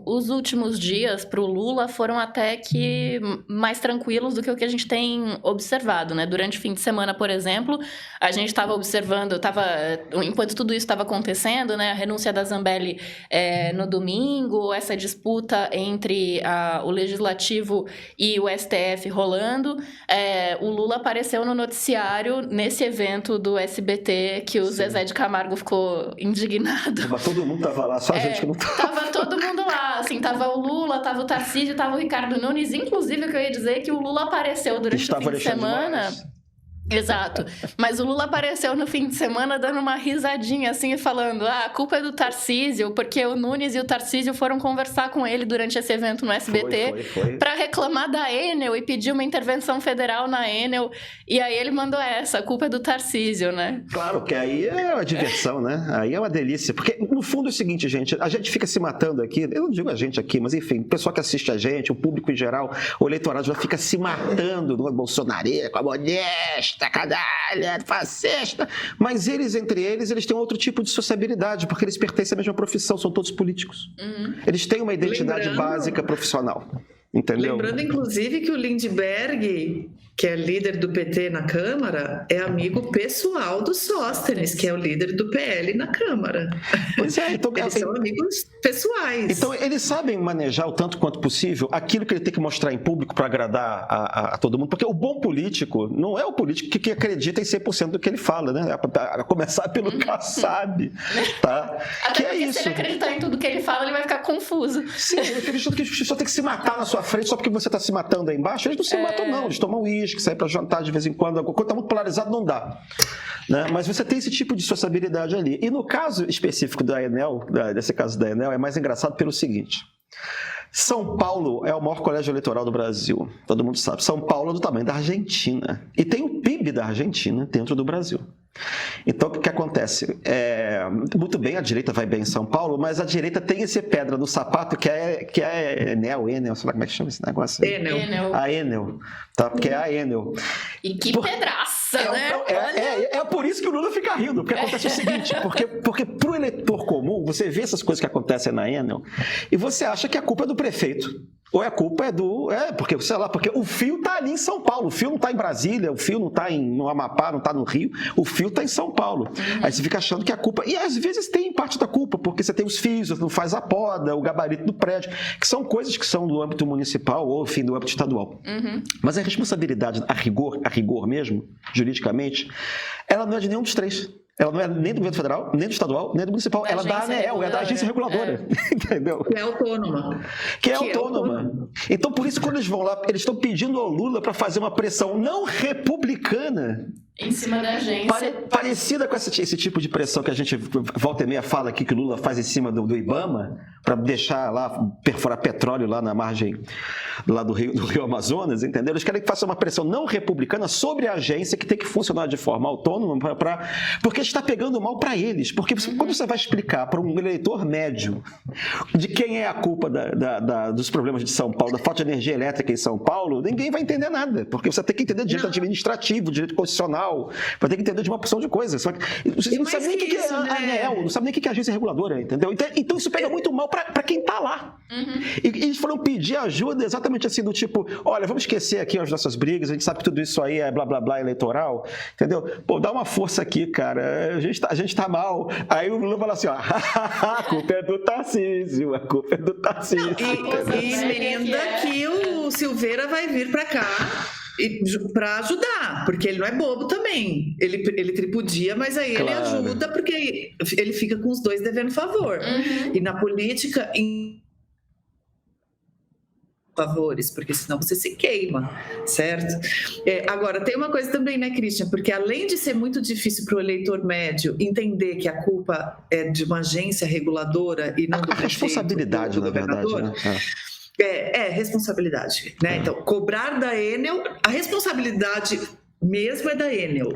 os últimos dias para o Lula foram até que mais tranquilos do que o que a gente tem observado, né? Durante o fim de semana, por exemplo, a gente estava observando, enquanto tudo isso estava acontecendo, né? A renúncia da Zambelli no domingo, essa disputa entre o Legislativo e o STF rolando, o Lula apareceu no noticiário nesse evento do SBT que o Zezé de Camargo ficou indignado. Todo mundo tava lá, só a gente que não tava. Tava todo mundo lá, assim, tava o Lula, tava o Tarcísio, tava o Ricardo Nunes, inclusive o que eu ia dizer é que o Lula apareceu durante o fim de semana... Exato, mas o Lula apareceu no fim de semana dando uma risadinha assim e falando, a culpa é do Tarcísio, porque o Nunes e o Tarcísio foram conversar com ele durante esse evento no SBT para reclamar da Enel e pedir uma intervenção federal na Enel, e aí ele mandou a culpa é do Tarcísio, né? Claro, que aí é uma diversão, né? Aí é uma delícia, porque no fundo é o seguinte, gente, a gente fica se matando aqui, eu não digo a gente aqui, mas enfim, o pessoal que assiste a gente, o público em geral, o eleitorado já fica se matando no bolsonarismo, com a modesta, canalha, fascista, mas entre eles têm outro tipo de sociabilidade, porque eles pertencem à mesma profissão, são todos políticos. Eles têm uma identidade básica profissional, entendeu? Lembrando, inclusive, que o Lindbergh, que é líder do PT na Câmara, é amigo pessoal do Sóstenes, que é o líder do PL na Câmara. Pois é, então... Eles são amigos pessoais. Então, eles sabem manejar o tanto quanto possível aquilo que ele tem que mostrar em público para agradar a todo mundo, porque o bom político não é o político que acredita em 100% do que ele fala, né? A começar pelo Kassab, tá? Até que porque se ele acreditar em tudo que ele fala, ele vai ficar confuso. Sim, eu acredito que as pessoas têm que se matar na sua frente só porque você está se matando aí embaixo. Eles não se matam, não. Eles tomam uísque, saem para jantar de vez em quando. Quando está muito polarizado, não dá. Né? Mas você tem esse tipo de sociabilidade ali. E no caso específico da Enel, desse caso da Enel, é mais engraçado pelo seguinte. São Paulo é o maior colégio eleitoral do Brasil. Todo mundo sabe. São Paulo é do tamanho da Argentina. E tem o PIB da Argentina dentro do Brasil. Então, o que acontece? Muito bem, a direita vai bem em São Paulo, mas a direita tem esse pedra no sapato que é Enel, sei lá como é que chama esse negócio aí. Enel. A Enel, tá? Porque é a Enel. E que pedraça, né? É por isso que o Lula fica rindo, porque acontece o seguinte, porque pro eleitor comum, você vê essas coisas que acontecem na Enel e você acha que a culpa é do prefeito. Ou a culpa é porque, sei lá, porque o fio tá ali em São Paulo, o fio não tá em Brasília, o fio não tá no Amapá, não tá no Rio, o fio tá em São Paulo. Aí você fica achando que a culpa... E às vezes tem parte da culpa, porque você tem os fios, não faz a poda, o gabarito do prédio, que são coisas que são do âmbito municipal ou, enfim, do âmbito estadual. Mas a responsabilidade, a rigor mesmo, juridicamente, ela não é de nenhum dos três. Ela não é nem do governo federal, nem do estadual, nem do municipal. Ela é da ANEEL, é da agência reguladora. Entendeu? Que é autônoma. Que é autônoma. Então, por isso, quando eles vão lá, eles estão pedindo ao Lula para fazer uma pressão não republicana em cima da agência. Parecida com esse tipo de pressão que a gente volta e meia fala aqui que o Lula faz em cima do IBAMA, para deixar lá, perfurar petróleo lá na margem lá do Rio Amazonas, entendeu? Eles querem que faça uma pressão não republicana sobre a agência que tem que funcionar de forma autônoma, porque está pegando mal para eles. Porque quando você vai explicar para um eleitor médio de quem é a culpa dos problemas de São Paulo, da falta de energia elétrica em São Paulo, ninguém vai entender nada, porque você tem que entender direito administrativo, direito constitucional, vai ter que entender de uma porção de coisas. Você não sabe nem o que é a ANEEL, não sabe nem o que é a agência reguladora, entendeu? Então isso pega muito mal para quem está lá. E eles foram pedir ajuda exatamente assim, do tipo, olha, vamos esquecer aqui as nossas brigas, a gente sabe que tudo isso aí é blá blá blá eleitoral, entendeu? Pô, dá uma força aqui, cara, a gente tá mal. Aí o Lula fala assim, ó, a culpa é do Tarcísio, a culpa é do Tarcísio. E emenda que o Silveira vai vir para cá para ajudar, porque ele não é bobo também. Ele tripudia, mas aí ele ajuda porque ele fica com os dois devendo favor. E na política, favores, porque senão você se queima, certo? Agora, tem uma coisa também, né, Christian? Porque além de ser muito difícil para o eleitor médio entender que a culpa é de uma agência reguladora e não do prefeito, responsabilidade, na verdade, né? Responsabilidade, né? Então, cobrar da Enel, a responsabilidade mesmo é da Enel.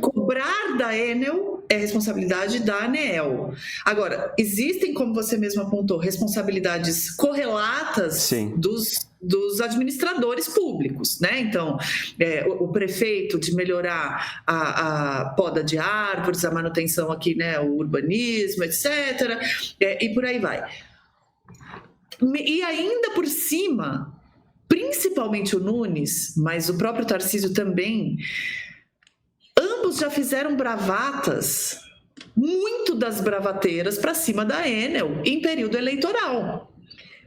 Cobrar da Enel é responsabilidade da ANEEL. Agora, existem, como você mesmo apontou, responsabilidades correlatas dos administradores públicos, né? Então, o prefeito de melhorar a poda de árvores, a manutenção aqui, né? O urbanismo, etc. E por aí vai. E ainda por cima, principalmente o Nunes, mas o próprio Tarcísio também, ambos já fizeram bravatas, muito das bravateiras, para cima da Enel em período eleitoral,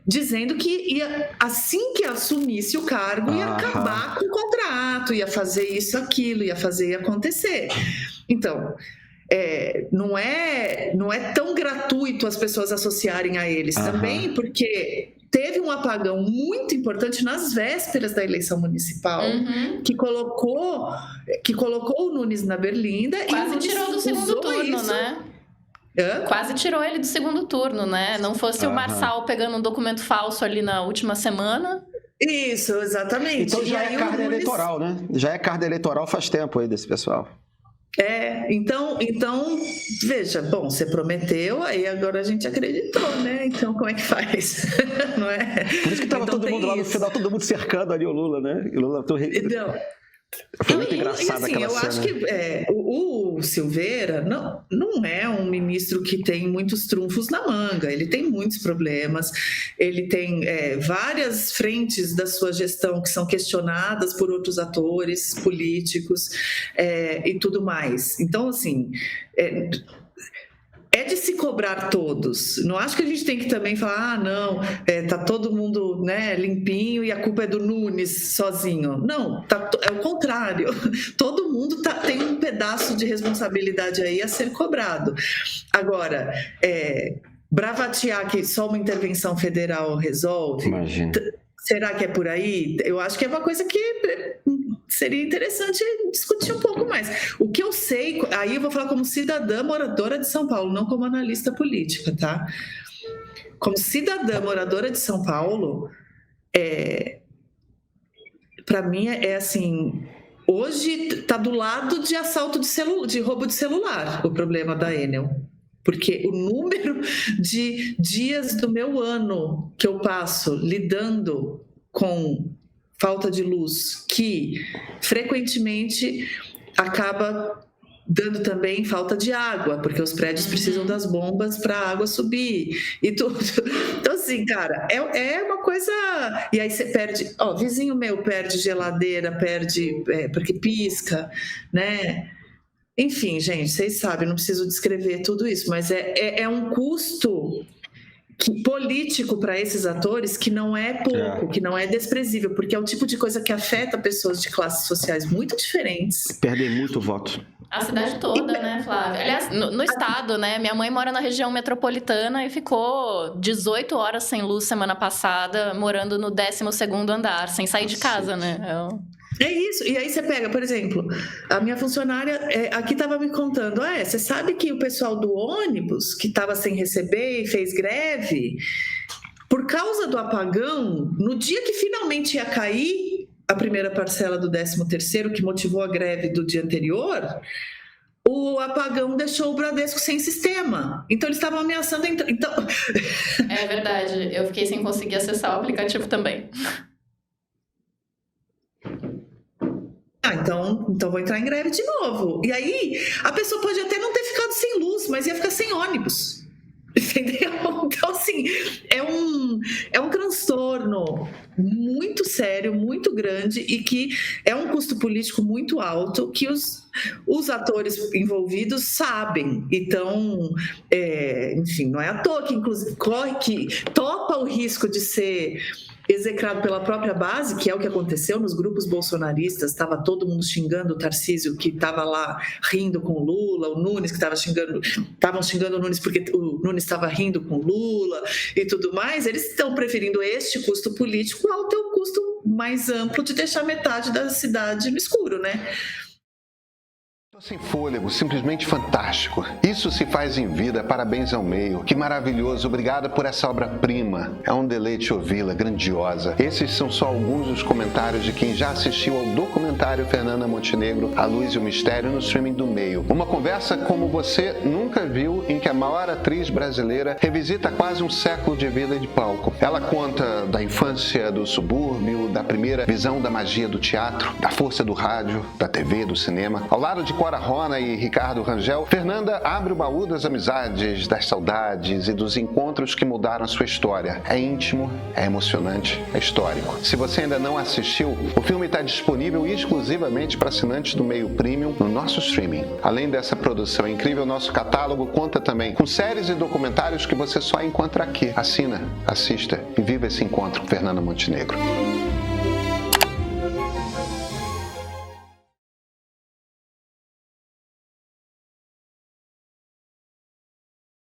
dizendo que ia, assim que assumisse o cargo, ia acabar com o contrato, ia fazer isso, aquilo, ia fazer e acontecer. Então, não é tão gratuito as pessoas associarem a eles também, porque teve um apagão muito importante nas vésperas da eleição municipal, que colocou o Nunes na berlinda. Quase tirou do segundo turno, né? Quase tirou ele do segundo turno, né? Não fosse o Marçal pegando um documento falso ali na última semana. Isso, exatamente. Então já é carne eleitoral, né? Já é carne eleitoral faz tempo aí desse pessoal. Então, veja, bom, você prometeu, aí agora a gente acreditou, né? Então, como é que faz? Não é? Por isso que estava todo mundo lá no final, todo mundo cercando ali o Lula, né? E o Lula... Foi muito engraçado aquela cena. Eu acho que o Silveira não é um ministro que tem muitos trunfos na manga. Ele tem muitos problemas, ele tem várias frentes da sua gestão que são questionadas por outros atores políticos e tudo mais. Então, assim... É de se cobrar todos. Não acho que a gente tem que também falar, não, tá todo mundo, né, limpinho e a culpa é do Nunes sozinho. Não, é o contrário. Todo mundo tem um pedaço de responsabilidade aí a ser cobrado. Agora, bravatear que só uma intervenção federal resolve... Imagina. Será que é por aí? Eu acho que é uma coisa que seria interessante discutir um pouco mais. O que eu sei, aí eu vou falar como cidadã moradora de São Paulo, não como analista política, tá? Como cidadã moradora de São Paulo, para mim assim, hoje está do lado de assalto de roubo de celular, o problema da Enel. Porque o número de dias do meu ano que eu passo lidando com falta de luz, que frequentemente acaba dando também falta de água, porque os prédios precisam das bombas para a água subir e tudo. Então, assim, cara, é uma coisa... E aí você perde... vizinho meu perde geladeira, perde... porque pisca, né? Enfim, gente, vocês sabem, não preciso descrever tudo isso, mas é um custo político para esses atores que não é pouco, que não é desprezível, porque é o tipo de coisa que afeta pessoas de classes sociais muito diferentes. Perdem muito voto. A cidade toda, né, Flávia? Aliás, no estado, né? Minha mãe mora na região metropolitana e ficou 18 horas sem luz semana passada, morando no 12º andar, sem sair de casa, né? É isso, e aí você pega, por exemplo, a minha funcionária aqui estava me contando, você sabe que o pessoal do ônibus que estava sem receber e fez greve, por causa do apagão, no dia que finalmente ia cair a primeira parcela do 13º, que motivou a greve do dia anterior, o apagão deixou o Bradesco sem sistema. Então, eles estavam ameaçando... Então... É verdade, eu fiquei sem conseguir acessar o aplicativo também. Então vou entrar em greve de novo. E aí, a pessoa pode até não ter ficado sem luz, mas ia ficar sem ônibus. Entendeu? Então, assim, é um transtorno muito sério, muito grande e que é um custo político muito alto que os atores envolvidos sabem. Então, enfim, não é à toa que, inclusive, topa o risco de ser execrado pela própria base, que é o que aconteceu nos grupos bolsonaristas. Estava todo mundo xingando o Tarcísio, que estava lá rindo com o Lula, o Nunes, que estavam xingando o Nunes porque o Nunes estava rindo com o Lula e tudo mais. Eles estão preferindo este custo político ao teu custo mais amplo de deixar metade da cidade no escuro, né? Sem fôlego, simplesmente fantástico. Isso se faz em vida, parabéns ao meio. Que maravilhoso, obrigado por essa obra-prima. É um deleite ouvi-la, grandiosa. Esses são só alguns dos comentários de quem já assistiu ao documentário Fernanda Montenegro, A Luz e o Mistério, no streaming do Meio. Uma conversa como você nunca viu, em que a maior atriz brasileira revisita quase um século de vida de palco. Ela conta da infância do subúrbio, da primeira visão da magia do teatro, da força do rádio, da TV, do cinema, ao lado de Cora Rona e Ricardo Rangel, Fernanda abre o baú das amizades, das saudades e dos encontros que mudaram sua história. É íntimo, é emocionante, é histórico. Se você ainda não assistiu, o filme está disponível exclusivamente para assinantes do Meio Premium no nosso streaming. Além dessa produção incrível, nosso catálogo conta também com séries e documentários que você só encontra aqui. Assina, assista e viva esse encontro com Fernanda Montenegro.